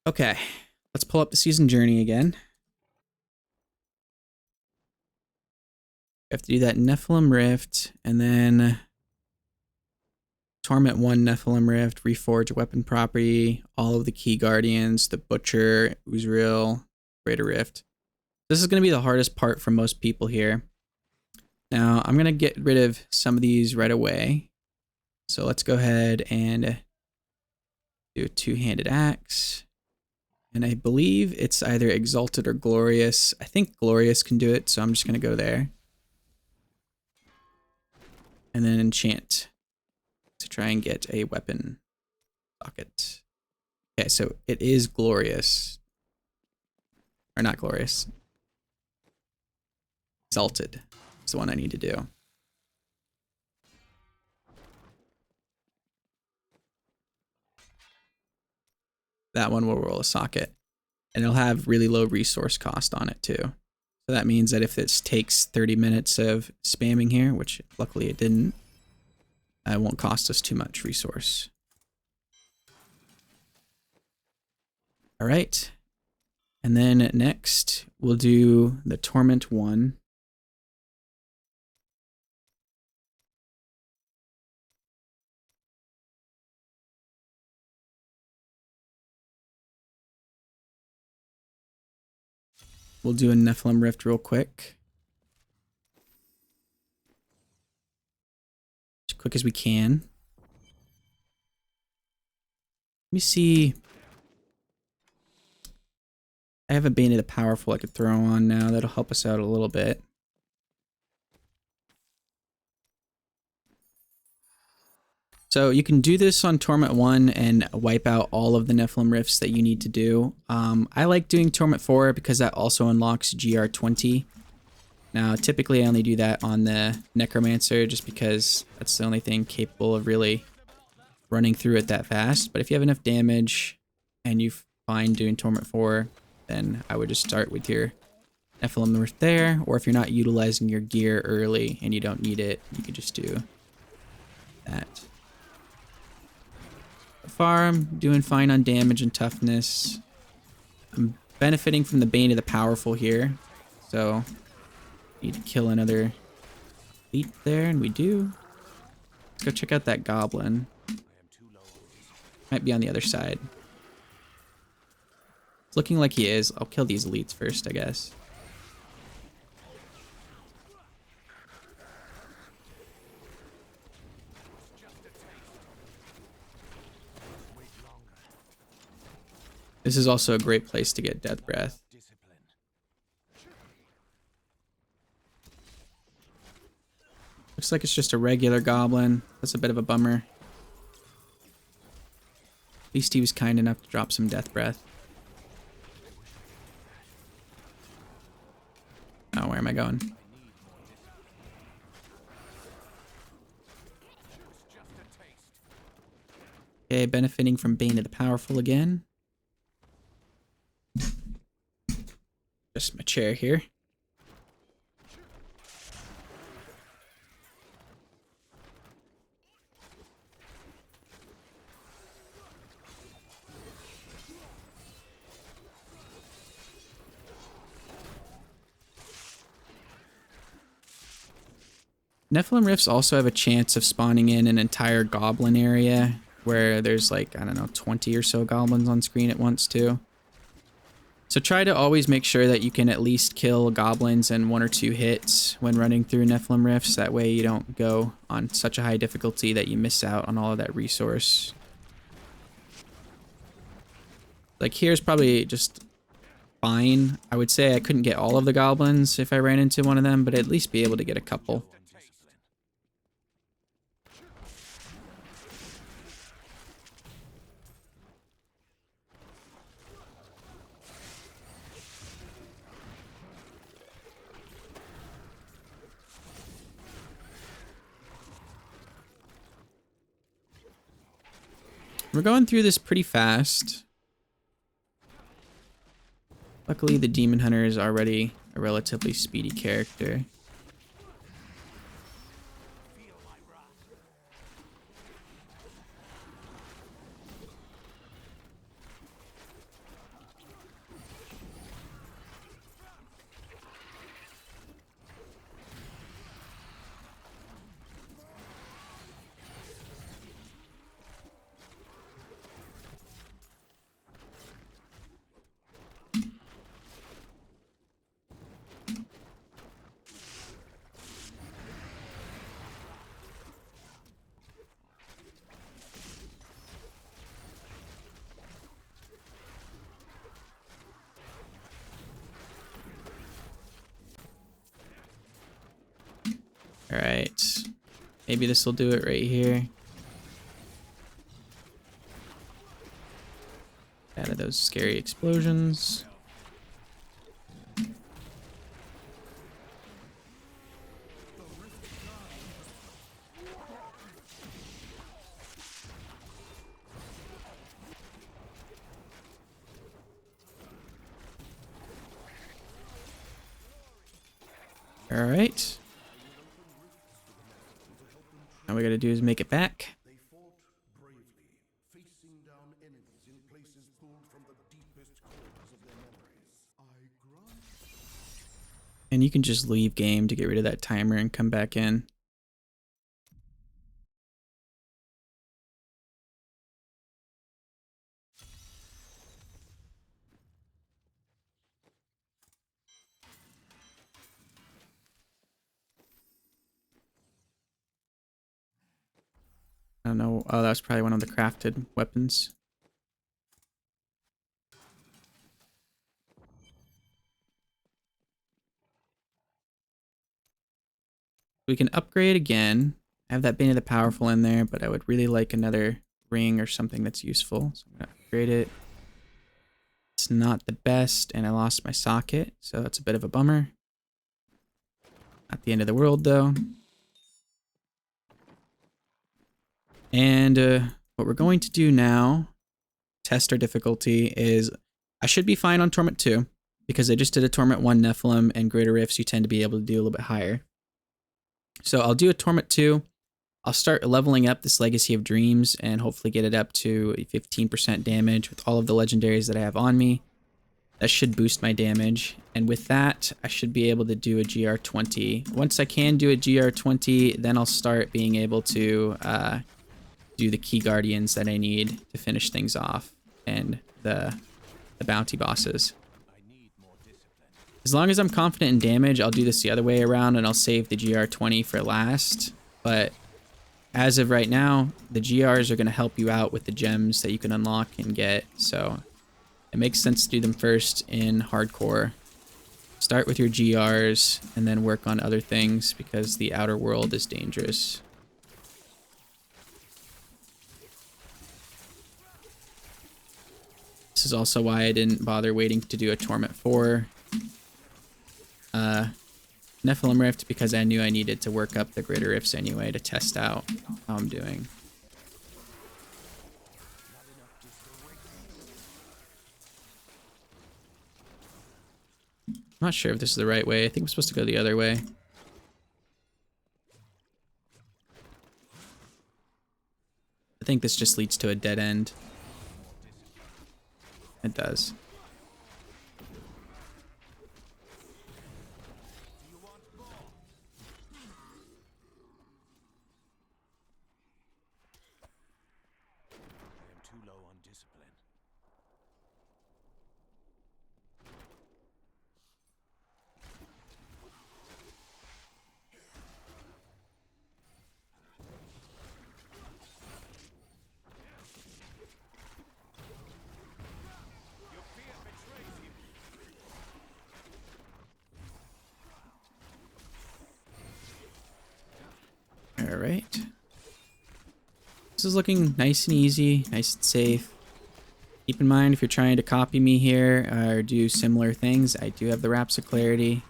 Okay, let's pull up the season journey again. We have to do that Nephalem Rift, and then Torment 1 Nephalem Rift, reforge weapon property, all of the key guardians, the Butcher, Uzrael, Greater Rift. This is going to be the hardest part for most people here. Now, I'm going to get rid of some of these right away. So let's go ahead and do a two-handed axe. And I believe it's either Exalted or Glorious. I think Glorious can do it, so I'm just going to go there. And then enchant to try and get a weapon socket. Okay, so it is Glorious. Or not Glorious. Exalted is the one I need to do. That one will roll a socket. And it'll have really low resource cost on it too. So that means that if this takes 30 minutes of spamming here, which luckily it didn't, it won't cost us too much resource. All right. And then next, we'll do the Torment 1. We'll do a Nephalem Rift real quick. As quick as we can. Let me see. I have a Bane of the Powerful I could throw on now. That'll help us out a little bit. So you can do this on Torment 1 and wipe out all of the Nephalem Rifts that you need to do. I like doing Torment 4 because that also unlocks GR20. Now, typically I only do that on the Necromancer just because that's the only thing capable of really running through it that fast. But if you have enough damage and you find doing Torment 4, then I would just start with your Nephalem Rift there. Or if you're not utilizing your gear early and you don't need it, you could just do that. So far, I'm doing fine on damage and toughness. I'm benefiting from the Bane of the Powerful here. So, need to kill another elite there, and we do. Let's go check out that Goblin. Might be on the other side. It's looking like he is. I'll kill these elites first, I guess. This is also a great place to get Death Breath. Looks like it's just a regular Goblin. That's a bit of a bummer. At least he was kind enough to drop some Death Breath. Oh, where am I going? Okay, benefiting from Bane of the Powerful again. Just my chair here. Nephalem Rifts also have a chance of spawning in an entire Goblin area where there's like, I don't know, 20 or so Goblins on screen at once too. So try to always make sure that you can at least kill Goblins in 1 or 2 hits when running through Nephalem Rifts. That way you don't go on such a high difficulty that you miss out on all of that resource. Like here's probably just fine. I would say I couldn't get all of the Goblins if I ran into one of them, but at least be able to get a couple. We're going through this pretty fast. Luckily, the Demon Hunter is already a relatively speedy character. All right. Maybe this will do it right here. Out of those scary explosions. All right. All we gotta do is make it back. They fought bravely, facing down enemies in places pulled from the deepest corners of their memories. I grant. And you can just leave game to get rid of that timer and come back in. I don't know. Oh, that was probably one of the crafted weapons. We can upgrade again. I have that Bane of the Powerful in there, but I would really like another ring or something that's useful. So I'm going to upgrade it. It's not the best, and I lost my socket, so that's a bit of a bummer. Not the end of the world, though. And what we're going to do now, test our difficulty, is I should be fine on Torment 2, because I just did a Torment 1 Nephalem, and Greater Rifts you tend to be able to do a little bit higher. So I'll do a Torment 2. I'll start leveling up this Legacy of Dreams and hopefully get it up to a 15% damage with all of the legendaries that I have on me. That should boost my damage. And with that, I should be able to do a GR20. Once I can do a GR20, then I'll start being able to do the key guardians that I need to finish things off and the bounty bosses. As long as I'm confident in damage, I'll do this the other way around and I'll save the GR20 for last. But as of right now, the GRs are going to help you out with the gems that you can unlock and get. So it makes sense to do them first in hardcore. Start with your GRs and then work on other things because the outer world is dangerous. This is also why I didn't bother waiting to do a Torment 4 Nephalem Rift, because I knew I needed to work up the Greater Rifts anyway to test out how I'm doing. I'm not sure if this is the right way. I think I'm supposed to go the other way. I think this just leads to a dead end. It does. All right. This is looking nice and easy, nice and safe. Keep in mind, if you're trying to copy me here or do similar things, I do have the Wraps of Clarity.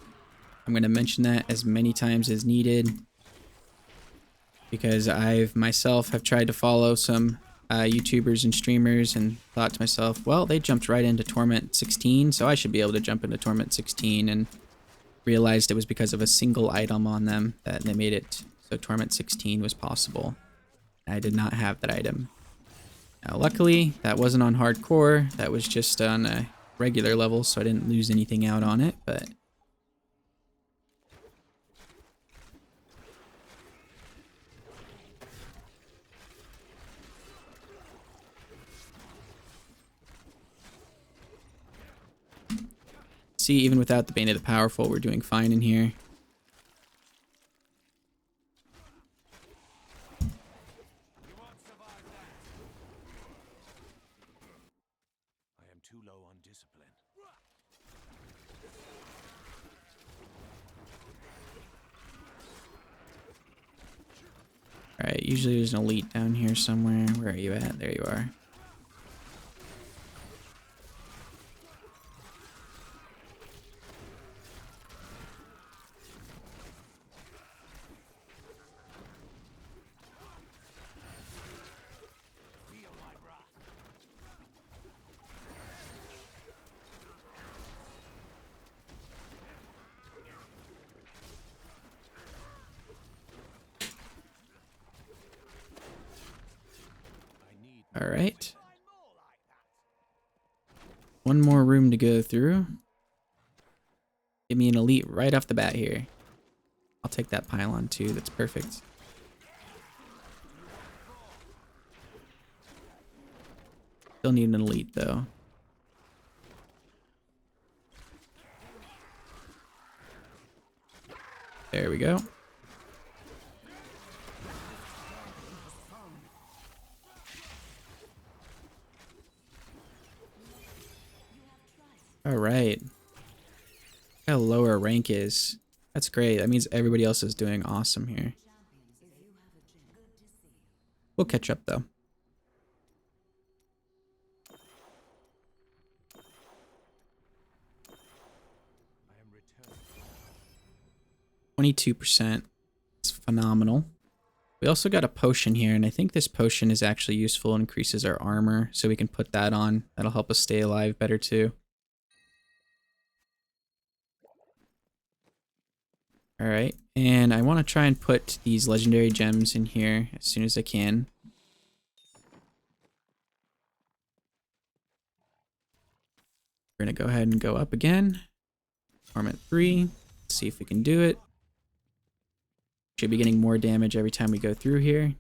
I'm going to mention that as many times as needed because I've myself have tried to follow some YouTubers and streamers and thought to myself, well, they jumped right into Torment 16, so I should be able to jump into Torment 16, and realized it was because of a single item on them that they made it so Torment 16 was possible. I did not have that item. Now, luckily, that wasn't on hardcore. That was just on a regular level, so I didn't lose anything out on it, but see, even without the Bane of the Powerful, we're doing fine in here. Alright, usually there's an elite down here somewhere. Where are you at? There you are. All right. One more room to go through. Give me an elite right off the bat here. I'll take that pylon too. That's perfect. Still need an elite though. There we go. All right. How low our rank is. That's great. That means everybody else is doing awesome here. We'll catch up though. I am returning. 22%. It's phenomenal. We also got a potion here, and I think this potion is actually useful. It increases our armor, so we can put that on. That'll help us stay alive better too. Alright, and I want to try and put these legendary gems in here as soon as I can. We're going to go ahead and go up again. Torment 3. Let's see if we can do it. Should be getting more damage every time we go through here.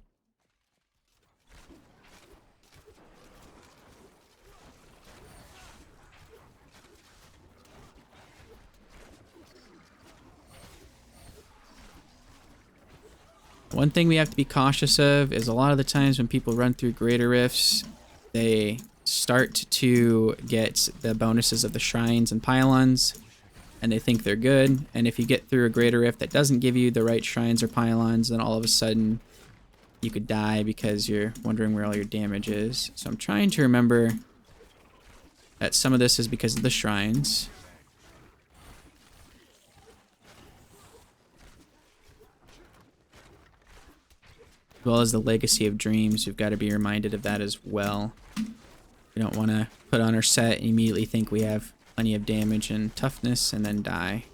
One thing we have to be cautious of is a lot of the times when people run through greater rifts, they start to get the bonuses of the shrines and pylons, and they think they're good. And if you get through a greater rift that doesn't give you the right shrines or pylons, then all of a sudden you could die because you're wondering where all your damage is. So I'm trying to remember that some of this is because of the shrines. As well as the Legacy of Dreams, we've got to be reminded of that as well. We don't want to put on our set and immediately think we have plenty of damage and toughness and then die.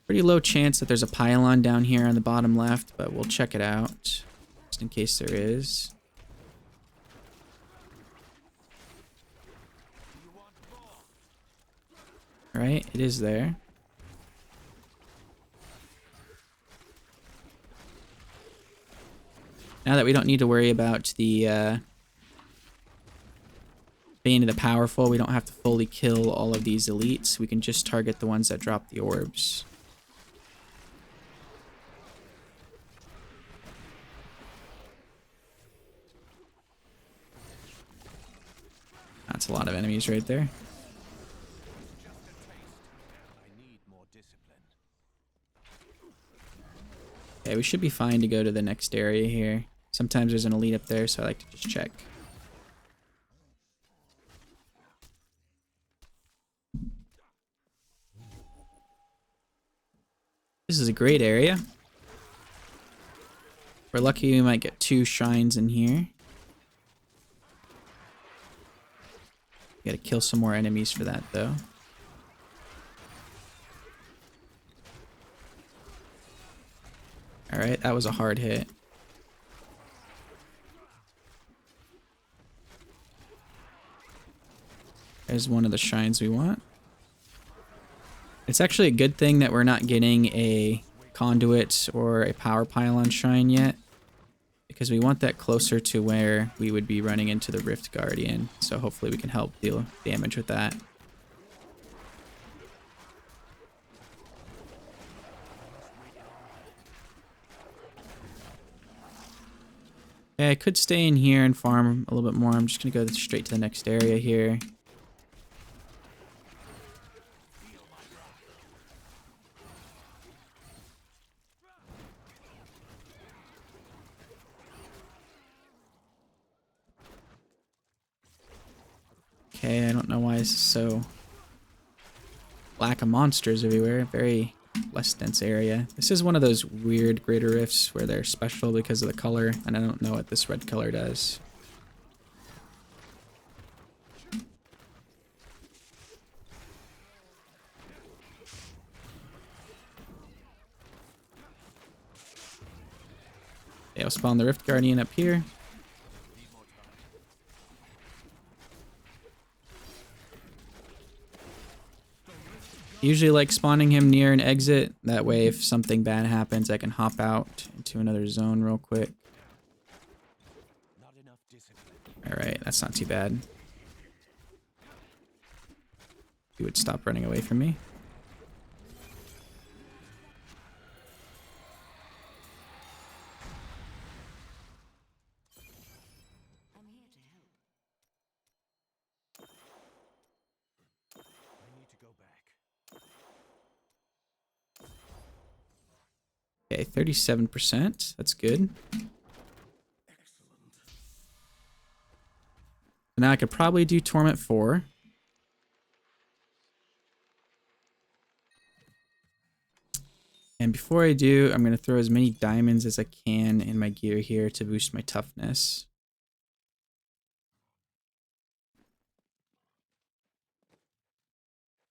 Pretty low chance that there's a pylon down here on the bottom left, but we'll check it out just in case there is. Alright, it is there. Now that we don't need to worry about the Bane of the Powerful, we don't have to fully kill all of these elites. We can just target the ones that drop the orbs. That's a lot of enemies right there. Okay, we should be fine to go to the next area here. Sometimes there's an elite up there, so I like to just check. This is a great area. If we're lucky, we might get 2 shrines in here. Gotta kill some more enemies for that, though. Alright, that was a hard hit. There's one of the shrines we want. It's actually a good thing that we're not getting a conduit or a power pylon shrine yet, because we want that closer to where we would be running into the Rift Guardian, so hopefully we can help deal damage with that. Okay, I could stay in here and farm a little bit more. I'm just gonna go straight to the next area here. Okay, I don't know why it's so lack of monsters everywhere. Very less dense area. This is one of those weird greater rifts where they're special because of the color, and I don't know what this red color does. Okay, I'll spawn the Rift Guardian up here. Usually like spawning him near an exit. That way if something bad happens, I can hop out into another zone real quick. Alright, that's not too bad. He would stop running away from me. Okay, 37%. That's good. Now I could probably do Torment 4. And before I do, I'm going to throw as many diamonds as I can in my gear here to boost my toughness.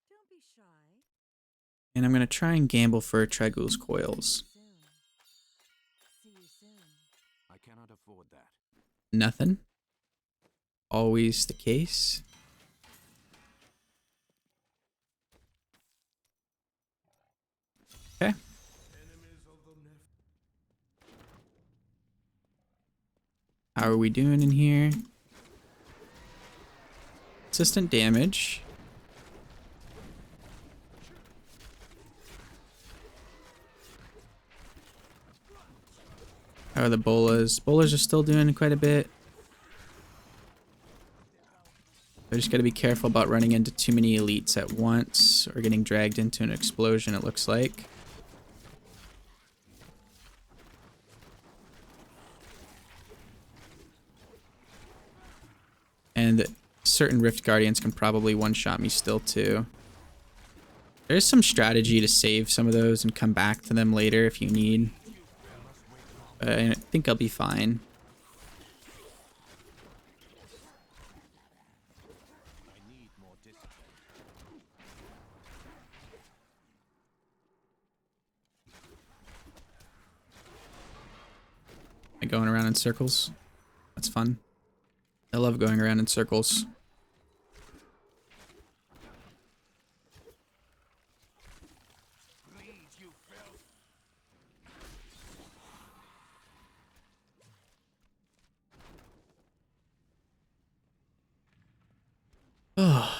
Don't be shy. And I'm going to try and gamble for tragouls coils. See you soon. I cannot afford that. Nothing. Always the case. Okay. How are we doing in here? Consistent damage. How are the bolas? Bolas are still doing quite a bit. I just gotta be careful about running into too many elites at once or getting dragged into an explosion, it looks like. And certain Rift Guardians can probably one-shot me still too. There's some strategy to save some of those and come back to them later if you need. But I think I'll be fine. Am I going around in circles? That's fun. I love going around in circles. Oh.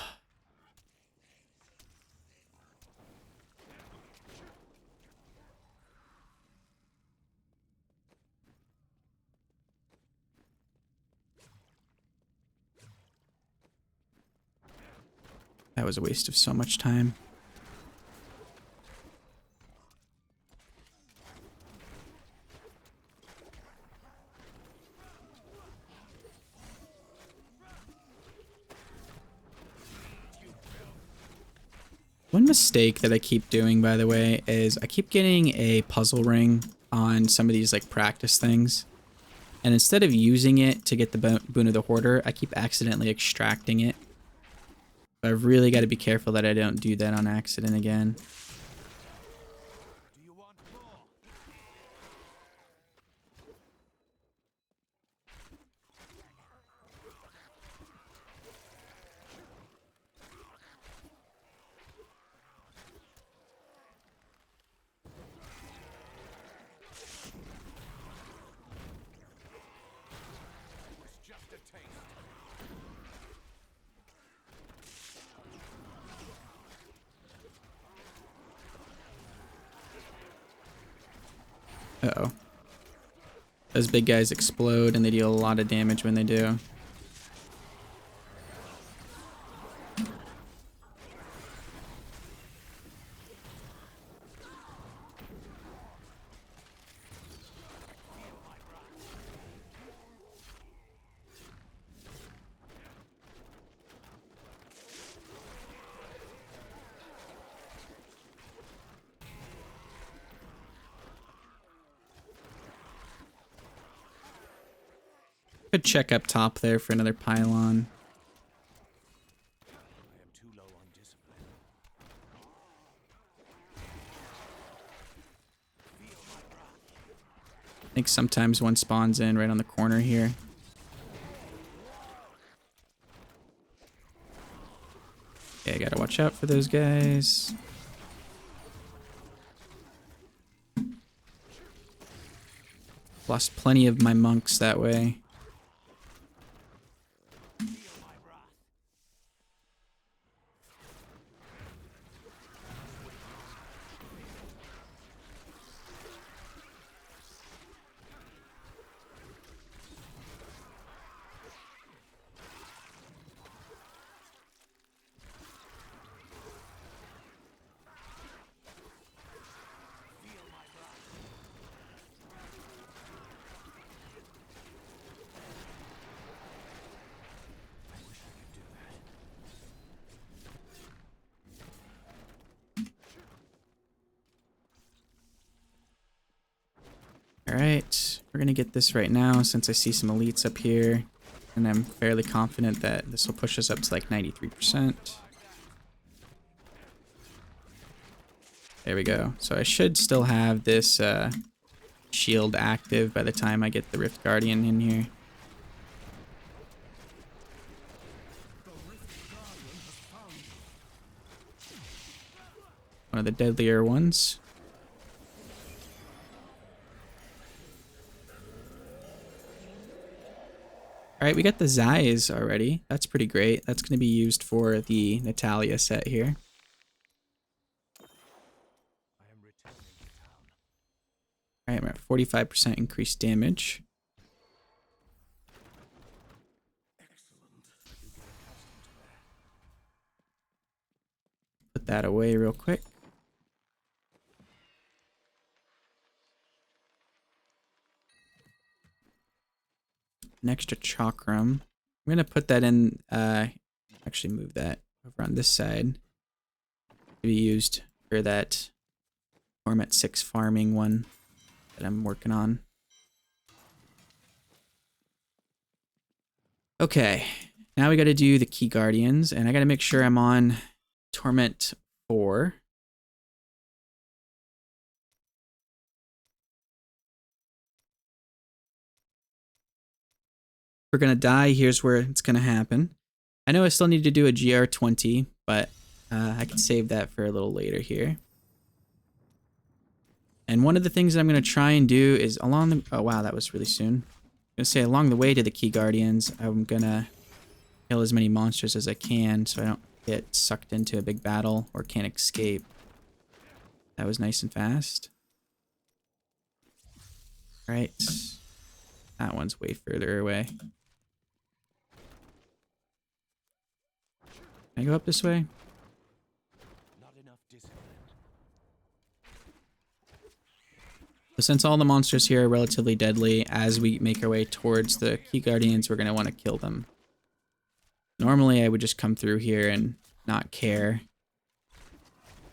That was a waste of so much time. One mistake that I keep doing, by the way, is I keep getting a puzzle ring on some of these like practice things. And instead of using it to get the Boon of the Hoarder, I keep accidentally extracting it. I've really got to be careful that I don't do that on accident again. Uh-oh. Those big guys explode and they deal a lot of damage when they do. could check up top there for another pylon. I am too low on discipline. I think sometimes one spawns in right on the corner here. Okay, I gotta watch out for those guys. Lost plenty of my monks that way. Alright, we're gonna get this right now since I see some elites up here. And I'm fairly confident that this will push us up to like 93%. There we go. So I should still have this shield active by the time I get the Rift Guardian in here. One of the deadlier ones. Alright, we got the Zais already. That's pretty great. That's going to be used for the Natalia set here. I am returning to town. Alright, we're at 45% increased damage. Put that away real quick. An extra chakram. I'm going to put that in, actually move that over on this side. To be used for that Torment 6 farming one that I'm working on. Okay, now we got to do the Key Guardians, and I got to make sure I'm on Torment 4. If we're going to die, here's where it's going to happen. I know I still need to do a GR20, but I can save that for a little later here. And one of the things that I'm going to try and do is along the... Oh, wow, that was really soon. I'm going to say along the way to the Key Guardians, I'm going to kill as many monsters as I can so I don't get sucked into a big battle or can't escape. That was nice and fast. Right. That one's way further away. Can I go up this way? Not enough discipline. So since all the monsters here are relatively deadly, as we make our way towards the Key Guardians, we're going to want to kill them. Normally, I would just come through here and not care.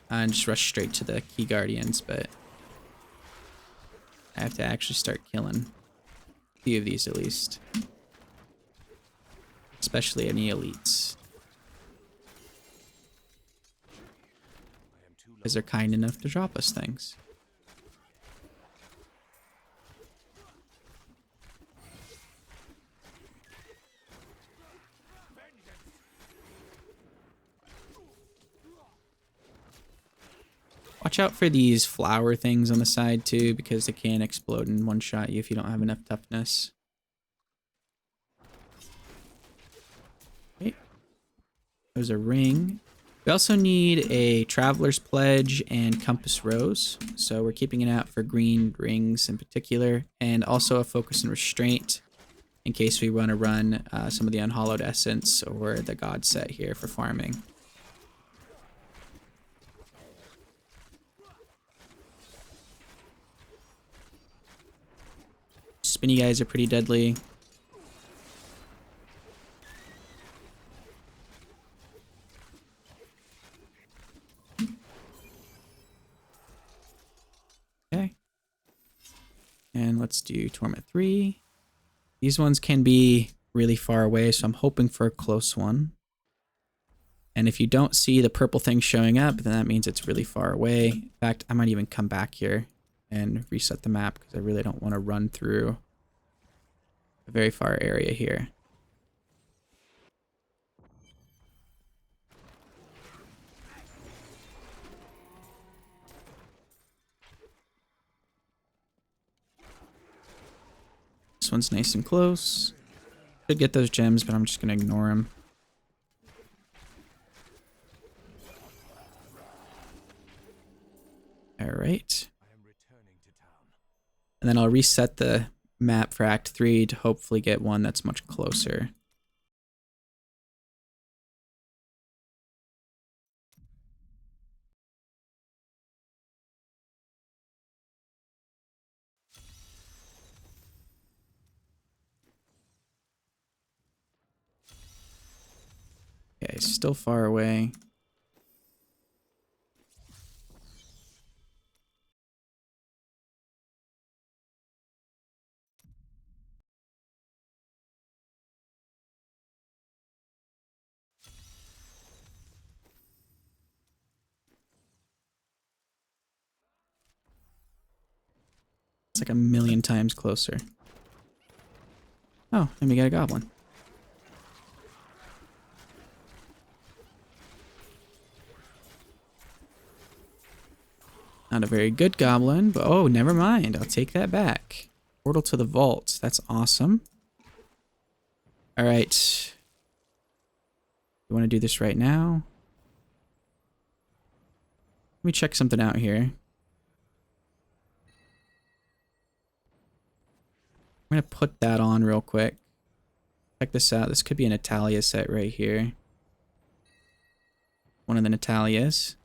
And just rush straight to the Key Guardians, but I have to actually start killing a few of these at least. Especially any elites. Because they're kind enough to drop us things. Watch out for these flower things on the side too, because they can explode and one-shot you if you don't have enough toughness. Okay. There's a ring. We also need a Traveler's Pledge and Compass Rose, so we're keeping it out for green rings in particular, and also a Focus and Restraint in case we want to run some of the Unhallowed Essence or the God set here for farming. Spinny guys are pretty deadly. Okay. And let's do Torment 3. These ones can be really far away, so I'm hoping for a close one. And if you don't see the purple thing showing up, then that means it's really far away. In fact, I might even come back here and reset the map because I really don't want to run through a very far area here. This one's nice and close. Should get those gems, but I'm just going to ignore them. All right. And then I'll reset the map for Act 3 to hopefully get one that's much closer. Okay, still far away. It's like a million times closer. Oh, and we got a goblin. Not a very good goblin, but oh, never mind. I'll take that back. Portal to the vault. That's awesome. All right. You want to do this right now? Let me check something out here. I'm going to put that on real quick. Check this out. This could be an Natalia set right here. One of the Natalias.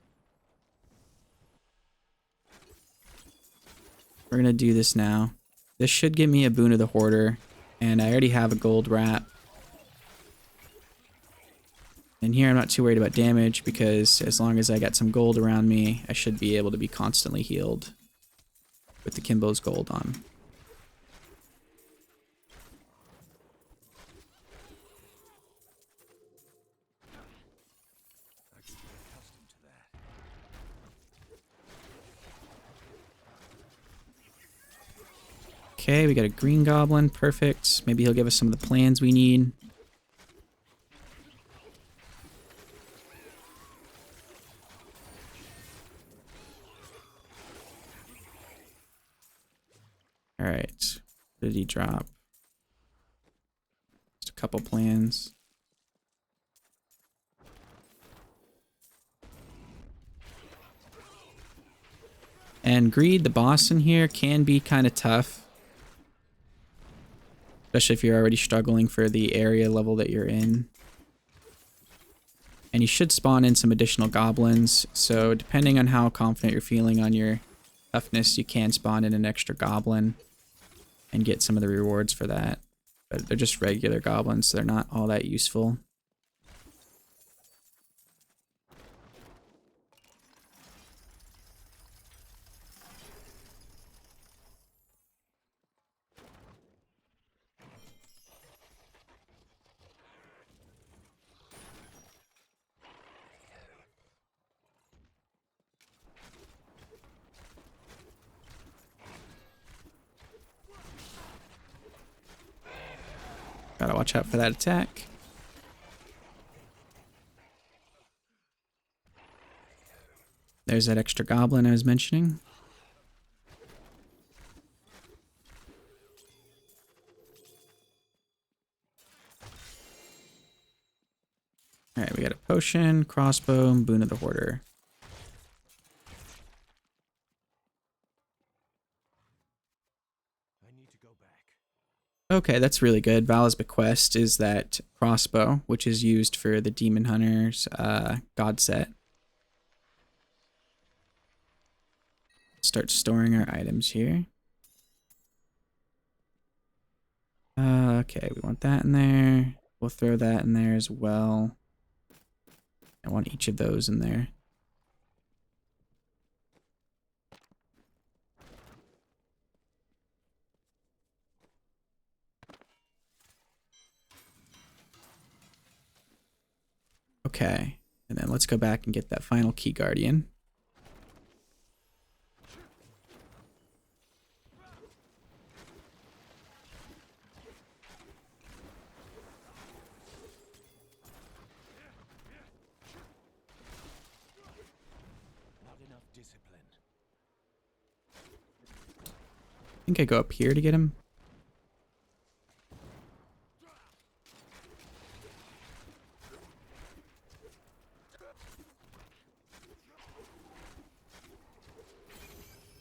We're going to do this now. This should give me a boon of the Hoarder. And I already have a gold wrap. And here I'm not too worried about damage because as long as I got some gold around me, I should be able to be constantly healed with the Kimbo's gold on. Okay, we got a green goblin. Perfect. Maybe he'll give us some of the plans we need. Alright. What did he drop? Just a couple plans. And Greed, the boss in here, can be kind of tough. Especially if you're already struggling for the area level that you're in. And you should spawn in some additional goblins. So depending on how confident you're feeling on your toughness, you can spawn in an extra goblin and get some of the rewards for that. But they're just regular goblins, so they're not all that useful. Gotta watch out for that attack. There's that extra goblin I was mentioning. Alright, we got a potion, crossbow, and boon of the Hoarder. Okay, that's really good. Vala's Bequest is that crossbow, which is used for the Demon Hunter's god set. Start storing our items here. Okay, we want that in there. We'll throw that in there as well. I want each of those in there. Okay. And then let's go back and get that final key guardian. Not enough discipline. I think I go up here to get him.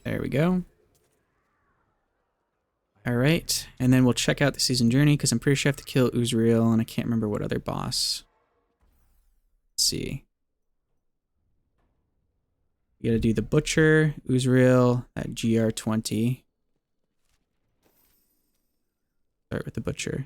There we go. All right, and then we'll check out the season journey because I'm pretty sure I have to kill Uzrael, and I can't remember what other boss. Let's see. You gotta do the Butcher, Uzrael, at GR20. Start with the Butcher.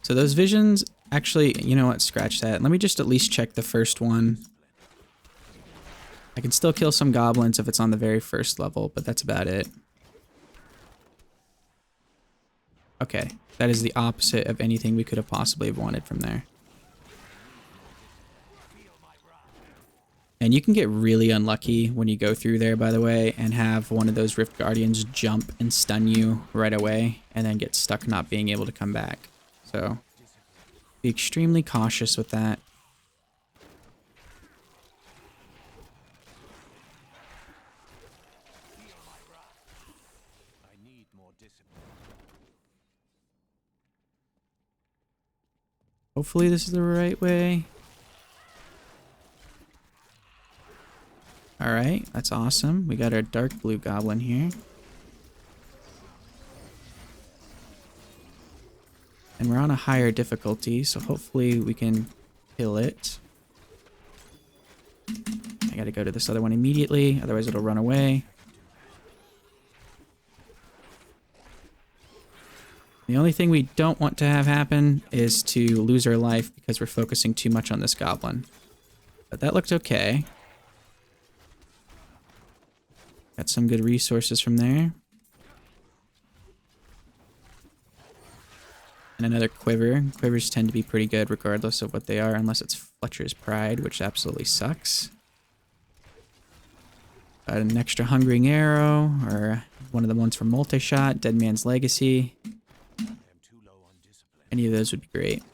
So those visions, actually, you know what, scratch that. Let me just at least check the first one. I can still kill some goblins if it's on the very first level, but that's about it. Okay, that is the opposite of anything we could have possibly wanted from there. And you can get really unlucky when you go through there, by the way, and have one of those Rift Guardians jump and stun you right away, and then get stuck not being able to come back. So, be extremely cautious with that. I need more discipline. Hopefully this is the right way. Alright, that's awesome. We got our dark blue goblin here. And we're on a higher difficulty, so hopefully we can kill it. I gotta go to this other one immediately, otherwise it'll run away. The only thing we don't want to have happen is to lose our life because we're focusing too much on this goblin. But that looked okay. Got some good resources from there. And another quiver. Quivers tend to be pretty good regardless of what they are, unless it's Fletcher's Pride, which absolutely sucks. Got an extra Hungering Arrow, or one of the ones from Multi-Shot, Dead Man's Legacy. I am too low on discipline. Any of those would be great.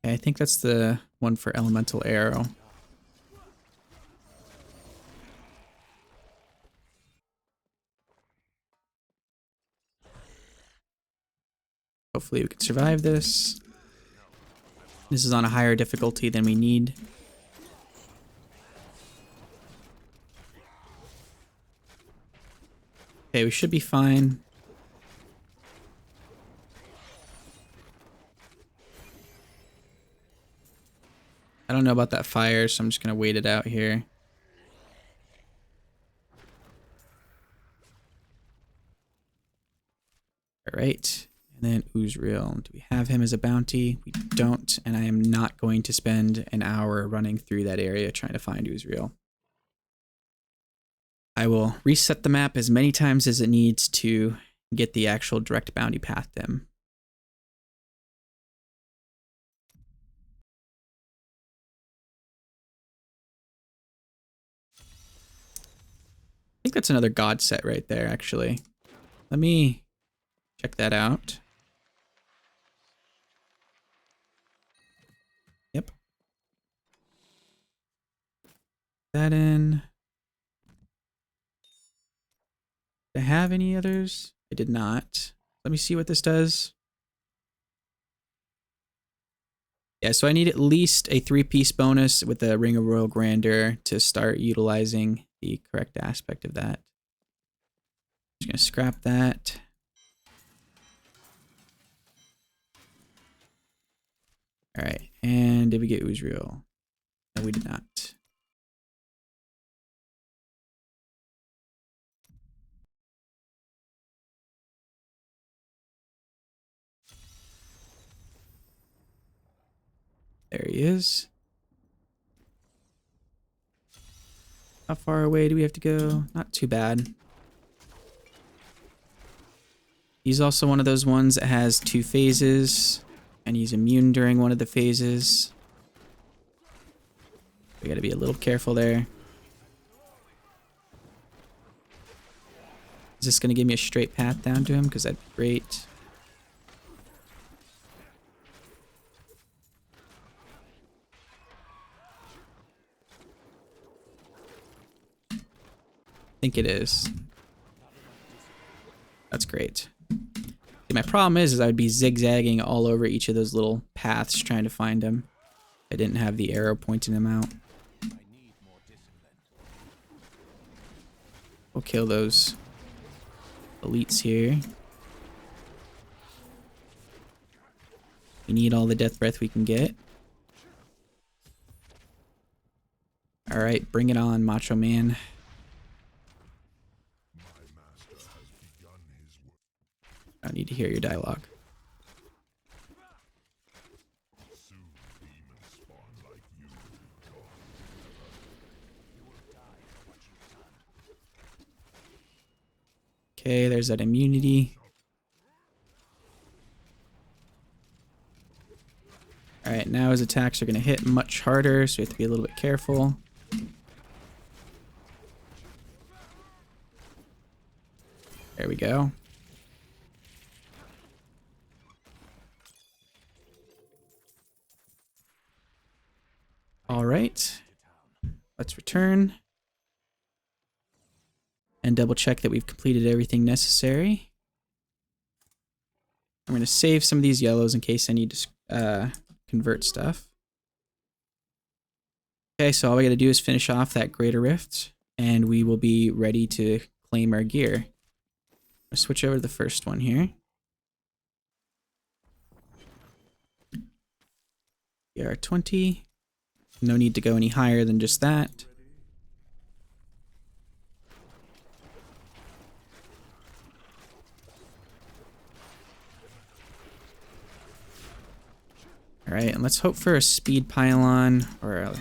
Okay, I think that's the one for Elemental Arrow. Hopefully we can survive this. This is on a higher difficulty than we need. Okay, we should be fine. I don't know about that fire, so I'm just gonna wait it out here. Alright, and then Uzrael. Do we have him as a bounty? We don't, and I am not going to spend an hour running through that area trying to find Uzrael. I will reset the map as many times as it needs to get the actual direct bounty path to him. I think that's another god set right there, actually. Let me check that out. Yep. That in. Did I have any others? I did not. Let me see what this does. Yeah, so I need at least a 3-piece bonus with the Ring of Royal Grandeur to start utilizing the correct aspect of that. Just gonna scrap that. All right, and did we get Uzrael? No, we did not. There he is. How far away do we have to go? Not too bad. He's also one of those ones that has 2 phases, and he's immune during one of the phases. We gotta be a little careful there. Is this gonna give me a straight path down to him? Because that'd be great. I think it is. That's great. See, my problem is I would be zigzagging all over each of those little paths trying to find him. I didn't have the arrow pointing him out. I need more discipline. We'll kill those elites here. We need all the death breath we can get. Alright, bring it on, Macho Man. I don't need to hear your dialogue. Okay, there's that immunity. Alright, now his attacks are going to hit much harder, so we have to be a little bit careful. There we go. Alright, let's return. And double check that we've completed everything necessary. I'm going to save some of these yellows in case I need to convert stuff. Okay, so all we got to do is finish off that Greater Rift, and we will be ready to claim our gear. I'll switch over to the first one here. BR20. No need to go any higher than just that. Alright, and let's hope for a speed pylon or a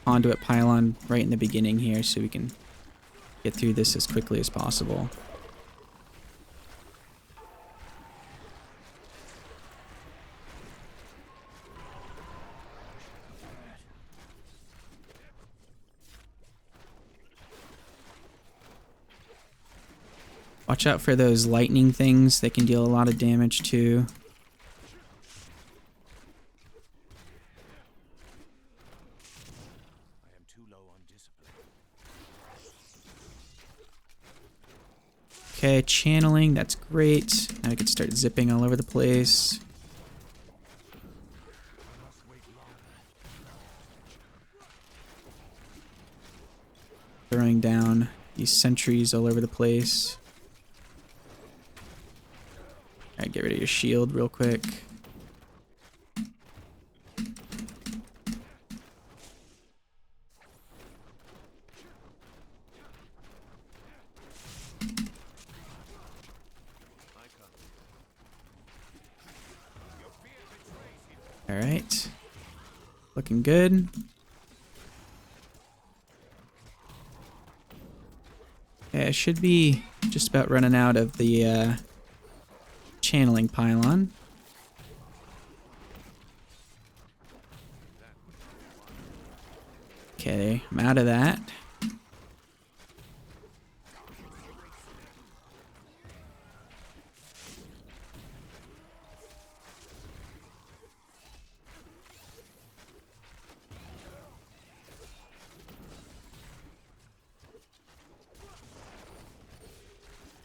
conduit pylon right in the beginning here so we can get through this as quickly as possible. Watch out for those lightning things. They can deal a lot of damage too. I am too low on discipline. Okay, channeling, that's great. Now I can start zipping all over the place. Throwing down these sentries all over the place. Alright, get rid of your shield real quick. Alright. Looking good. Okay, I should be just about running out of the channeling pylon. Okay, I'm out of that.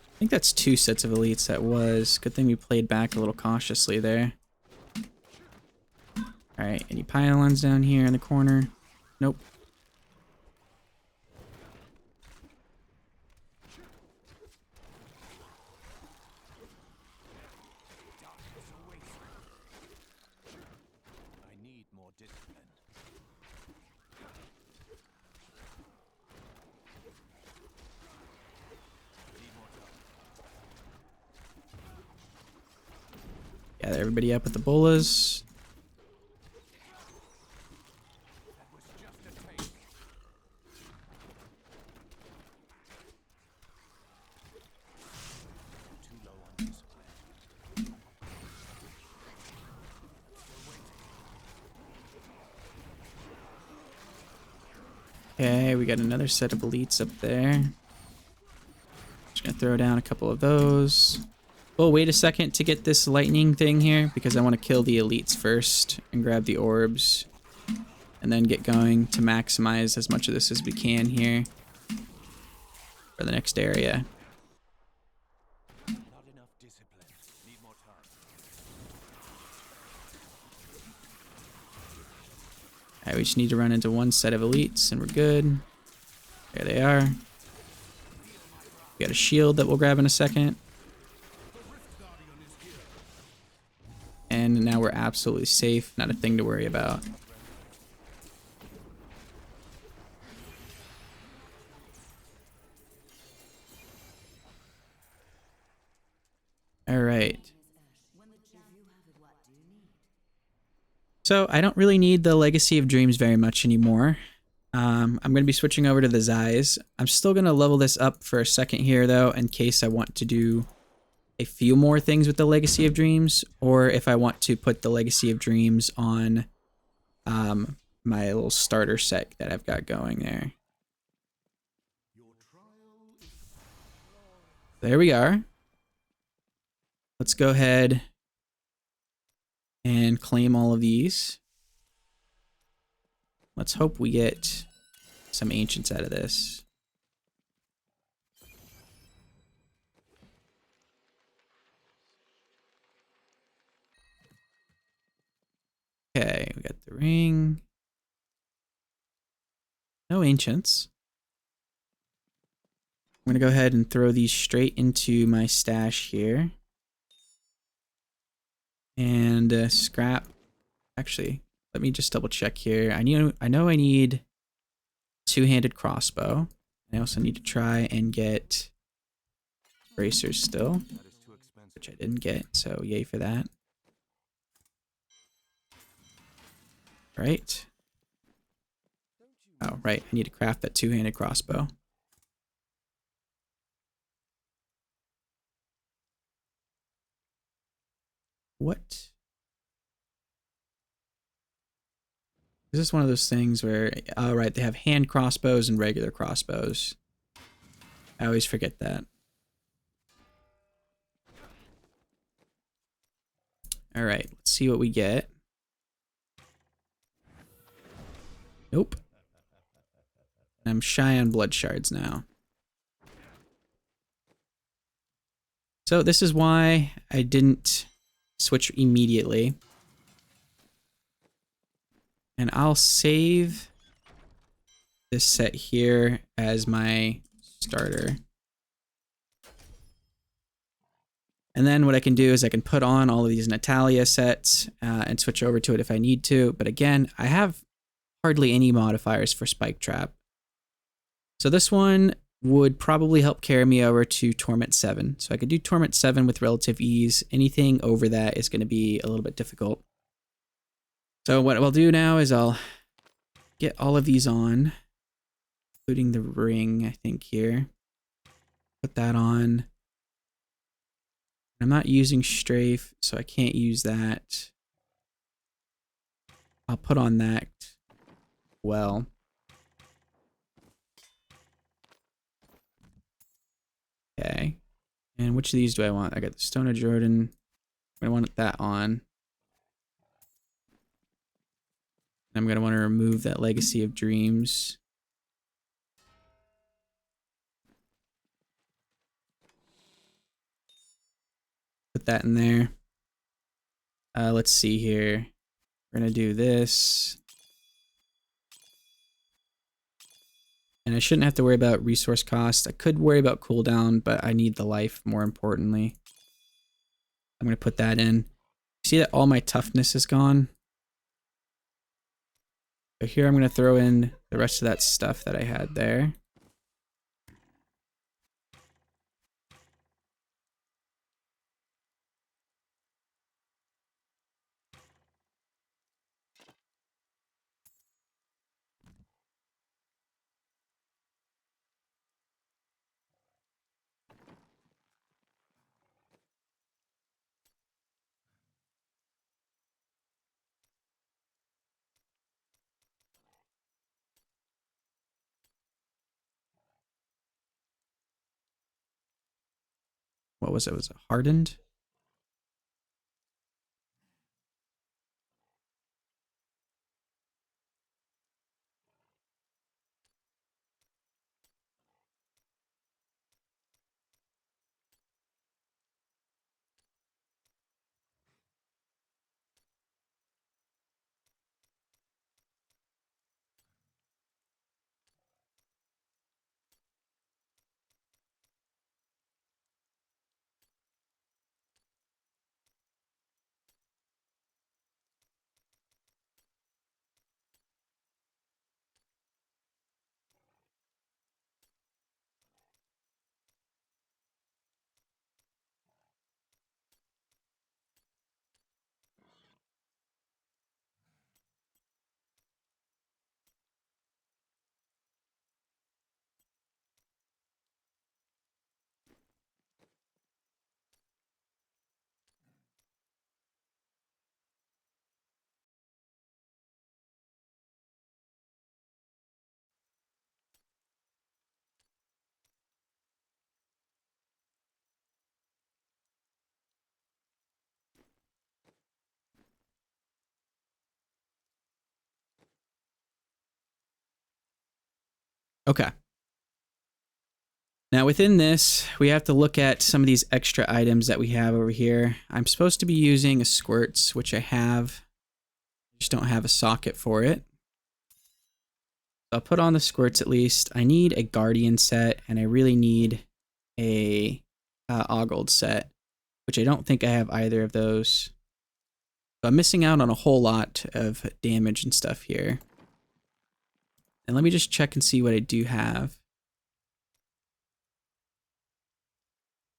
I think that's 2 sets of elites. That was. Good thing we played back a little cautiously there. Alright, any pylons down here in the corner? Nope. I need more discipline. Need more time. Gather everybody up with the bolas. That was just a taste. Too low on discipline. Okay, we got another set of elites up there. Just gonna throw down a couple of those. We'll wait a second to get this lightning thing here because I want to kill the elites first and grab the orbs. And then get going to maximize as much of this as we can here for the next area. Not enough discipline. Need more time. Alright, we just need to run into one set of elites and we're good. There they are. We got a shield that we'll grab in a second. And now we're absolutely safe. Not a thing to worry about. Alright. So I don't really need the Legacy of Dreams very much anymore. I'm going to be switching over to the Zeiss. I'm still going to level this up for a second here though, in case I want to do a few more things with the Legacy of Dreams, or if I want to put the Legacy of Dreams on my little starter set that I've got going there. There we are. Let's go ahead and claim all of these. Let's hope we get some ancients out of this. Okay, we got the ring. No ancients. I'm going to go ahead and throw these straight into my stash here. And scrap. Actually, let me just double check here. I know I need two-handed crossbow. I also need to try and get bracers still, That is too expensive. which I didn't get, so yay for that. Right. Oh, right. I need to craft that two-handed crossbow. What? Is this one of those things where, oh, right, they have hand crossbows and regular crossbows. I always forget that. All right, let's see what we get. Nope. I'm shy on blood shards now. So this is why I didn't switch immediately. And I'll save this set here as my starter. And then what I can do is I can put on all of these Natalia sets and switch over to it if I need to. But again, I have hardly any modifiers for Spike Trap. So this one would probably help carry me over to Torment 7. So I could do Torment 7 with relative ease. Anything over that is going to be a little bit difficult. So what I'll do now is I'll get all of these on, including the ring, I think, here. Put that on. I'm not using strafe, so I can't use that. I'll put on that well. Okay. And which of these do I want? I got the Stone of Jordan. I want that on. I'm going to want to remove that Legacy of Dreams. Put that in there. Let's see here. We're going to do this. And I shouldn't have to worry about resource cost. I could worry about cooldown, but I need the life more importantly. I'm going to put that in. See that all my toughness is gone? So here I'm going to throw in the rest of that stuff that I had there. What was it? Was it hardened? Okay. Now within this, we have to look at some of these extra items that we have over here. I'm supposed to be using a squirts, which I have. I just don't have a socket for it. So I'll put on the squirts at least. I need a guardian set, and I really need a ogled set, which I don't think I have either of those. So I'm missing out on a whole lot of damage and stuff here. And let me just check and see what I do have.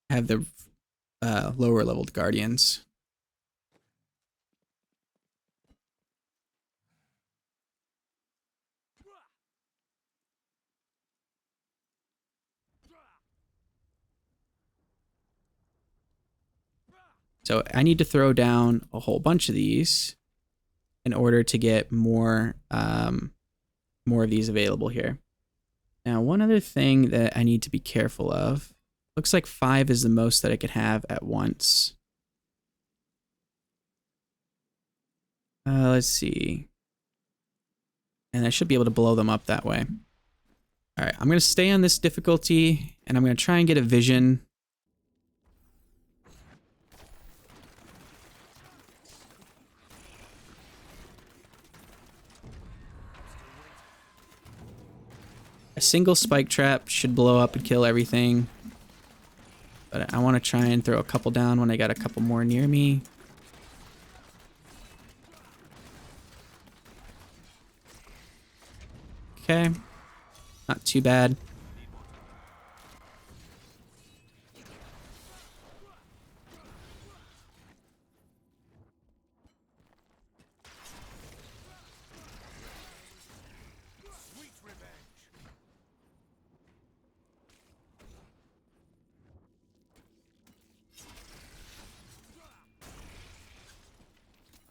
I have the lower leveled guardians. So I need to throw down a whole bunch of these in order to get more more of these available here. Now, one other thing that I need to be careful of. Looks like 5 is the most that I could have at once. Let's see. And I should be able to blow them up that way. All right, I'm going to stay on this difficulty, and I'm going to try and get a vision. A single spike trap should blow up and kill everything. But I want to try and throw a couple down when I got a couple more near me. Okay. Not too bad.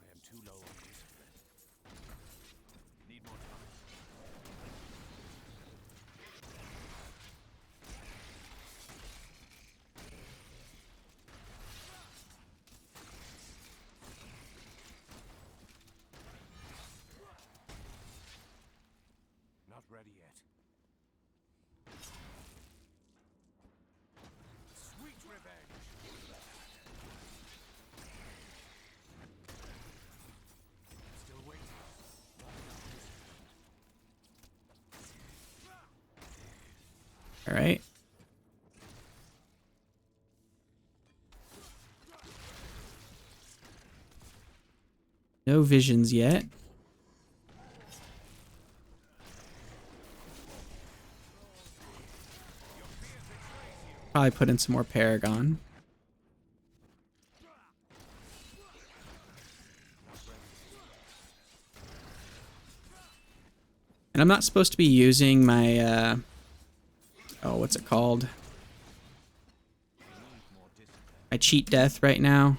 I am too low on discipline. Need more time. Not ready yet. Sweet revenge. Still waiting. Not enough discipline. All right. No visions yet. Probably put in some more Paragon. And I'm not supposed to be using my, oh, what's it called? My cheat death right now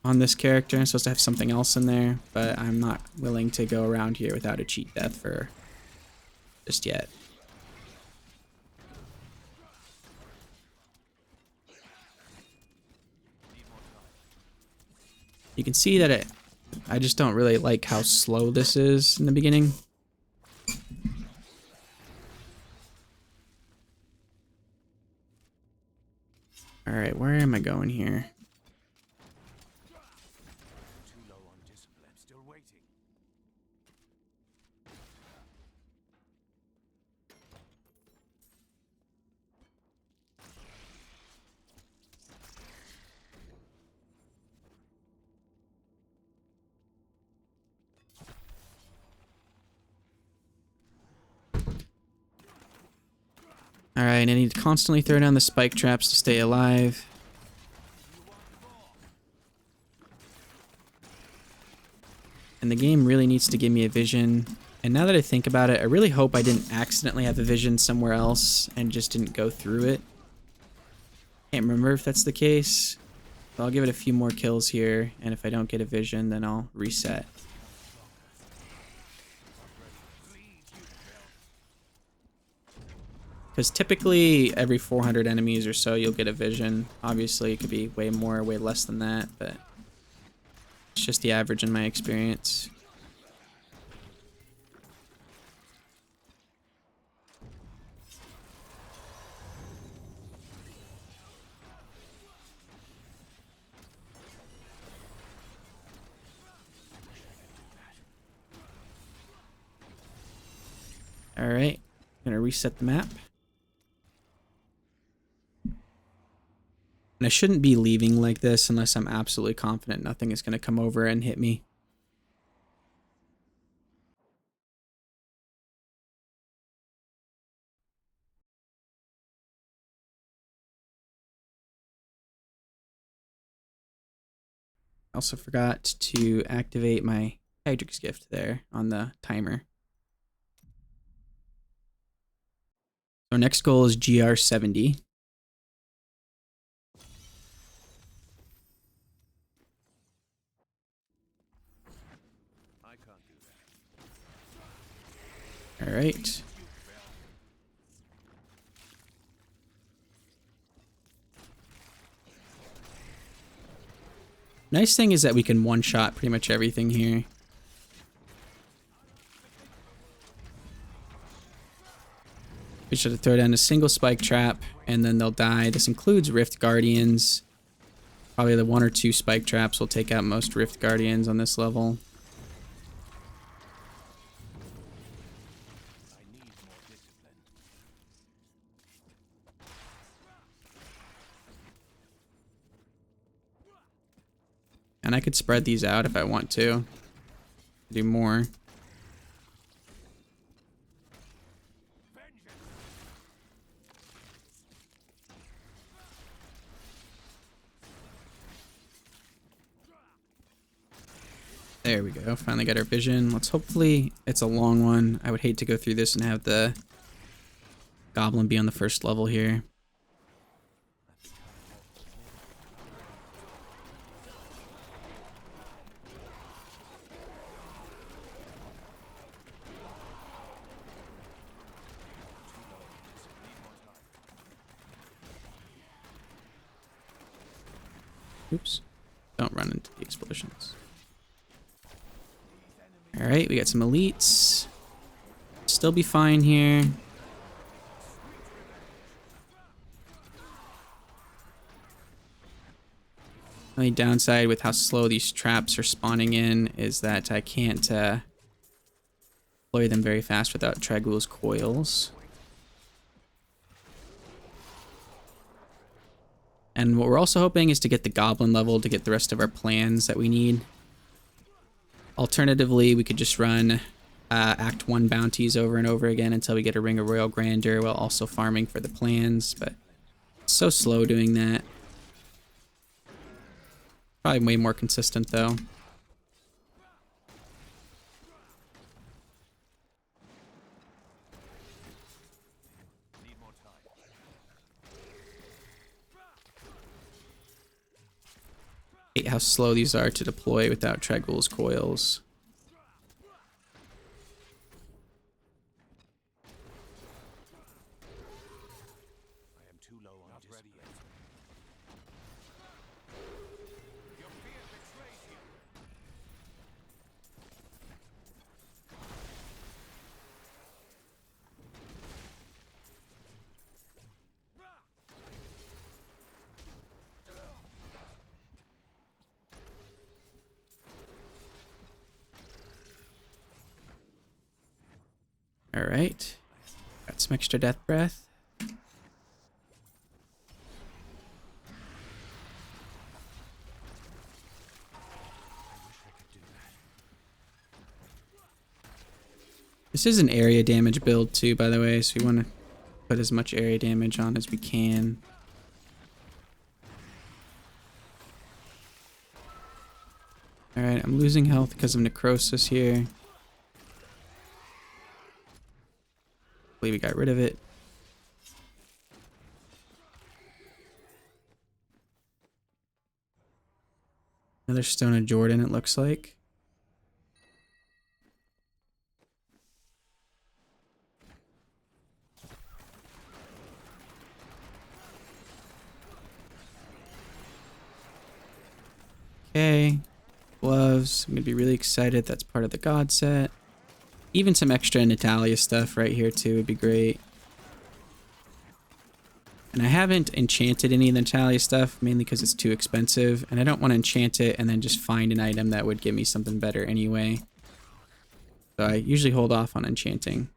on this character. I'm supposed to have something else in there, but I'm not willing to go around here without a cheat death for just yet. You can see that I just don't really like how slow this is in the beginning. Alright, where am I going here? Too low on discipline. Still waiting. Alright, I need to constantly throw down the spike traps to stay alive. And the game really needs to give me a vision. And now that I think about it, I really hope I didn't accidentally have a vision somewhere else and just didn't go through it. Can't remember if that's the case. So I'll give it a few more kills here, and if I don't get a vision, then I'll reset. Because typically every 400 enemies or so you'll get a vision. Obviously it could be way more, way less than that, but it's just the average in my experience. Alright, I'm gonna reset the map. And I shouldn't be leaving like this unless I'm absolutely confident nothing is going to come over and hit me. I also forgot to activate my Haedrigs gift there on the timer. Our next goal is GR 70. All right. Nice thing is that we can one-shot pretty much everything here. We should throw down a single spike trap and then they'll die. This includes Rift Guardians. Probably the 1 or 2 spike traps will take out most Rift Guardians on this level. And I could spread these out if I want to. Do more. There we go. Finally got our vision. Let's hopefully it's a long one. I would hate to go through this and have the Goblin be on the first level here. Oops. Don't run into the explosions. Alright, we got some elites. Still be fine here. Only downside with how slow these traps are spawning in is that I can't deploy them very fast without tragouls coils. And what we're also hoping is to get the Goblin level to get the rest of our plans that we need. Alternatively, we could just run Act 1 bounties over and over again until we get a Ring of Royal Grandeur while also farming for the plans, but So slow doing that. Probably way more consistent though. Need more time. Hate how slow these are to deploy without tragouls coils. I am too low on not ready yet. Your fear betrays you. Alright. Got some extra death breath. This is an area damage build too, by the way, so we want to put as much area damage on as we can. Alright, I'm losing health because of necrosis here. Hopefully we got rid of it. Another Stone of Jordan, it looks like. Okay. Gloves. I'm going to be really excited. That's part of the god set. Even some extra Natalia stuff right here too would be great. And I haven't enchanted any of the Natalia stuff, mainly because it's too expensive. And I don't want to enchant it and then just find an item that would give me something better anyway. So I usually hold off on enchanting.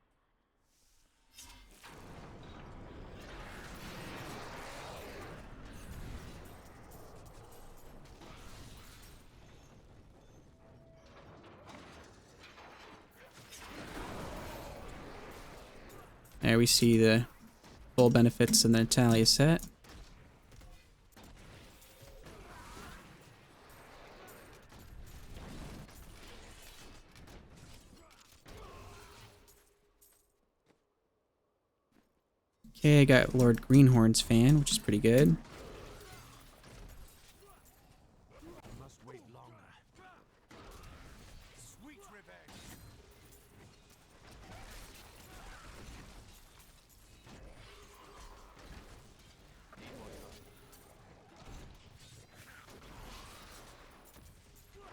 There we see the full benefits in the Natalia set. Okay, I got Lord Greenhorn's fan, which is pretty good. I must wait longer. Sweet revenge.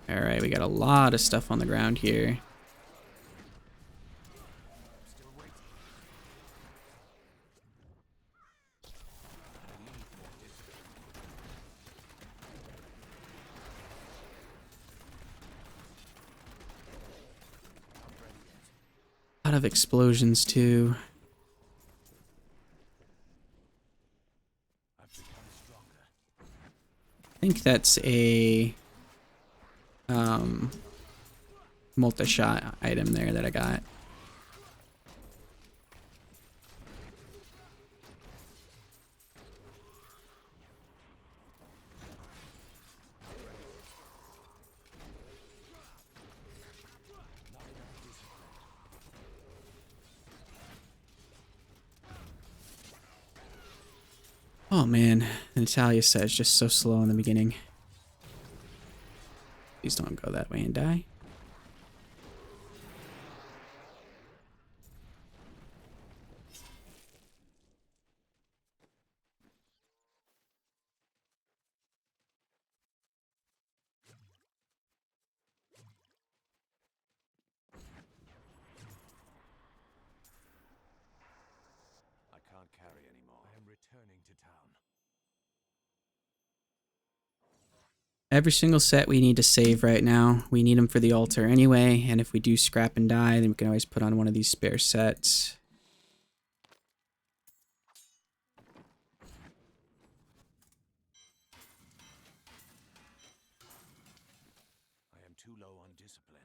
Alright, we got a lot of stuff on the ground here. Still waiting. A lot of explosions too. I've become stronger. I think that's a multi-shot item there that I got. Oh man, the Natalia set is just so slow in the beginning. Please don't go that way and die. I can't carry anymore. I am returning to town. Every single set we need to save right now. We need them for the altar anyway, and if we do scrap and die, then we can always put on one of these spare sets. I am too low on discipline.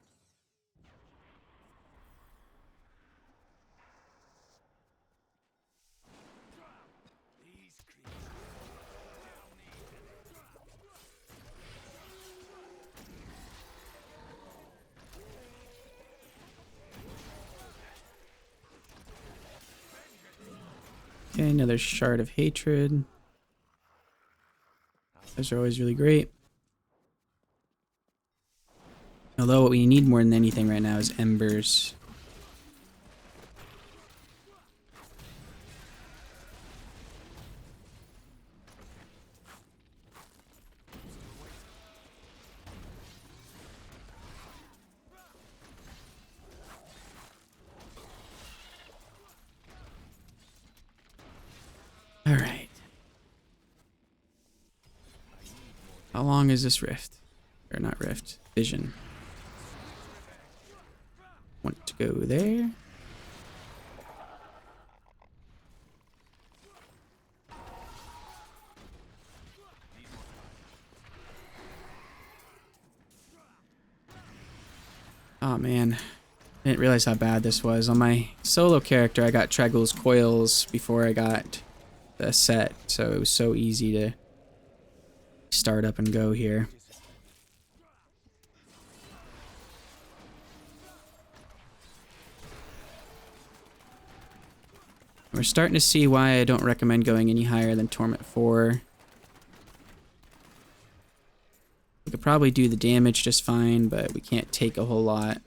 These creatures. Okay, another Shard of Hatred. Those are always really great. Although what we need more than anything right now is Embers. All right. How long is this rift? Or not rift, vision. Want to go there. Oh man, I didn't realize how bad this was. On my solo character, I got tragouls coils before I got the set, so it was so easy to start up and go here. We're starting to see why I don't recommend going any higher than Torment 4. We could probably do the damage just fine, but we can't take a whole lot.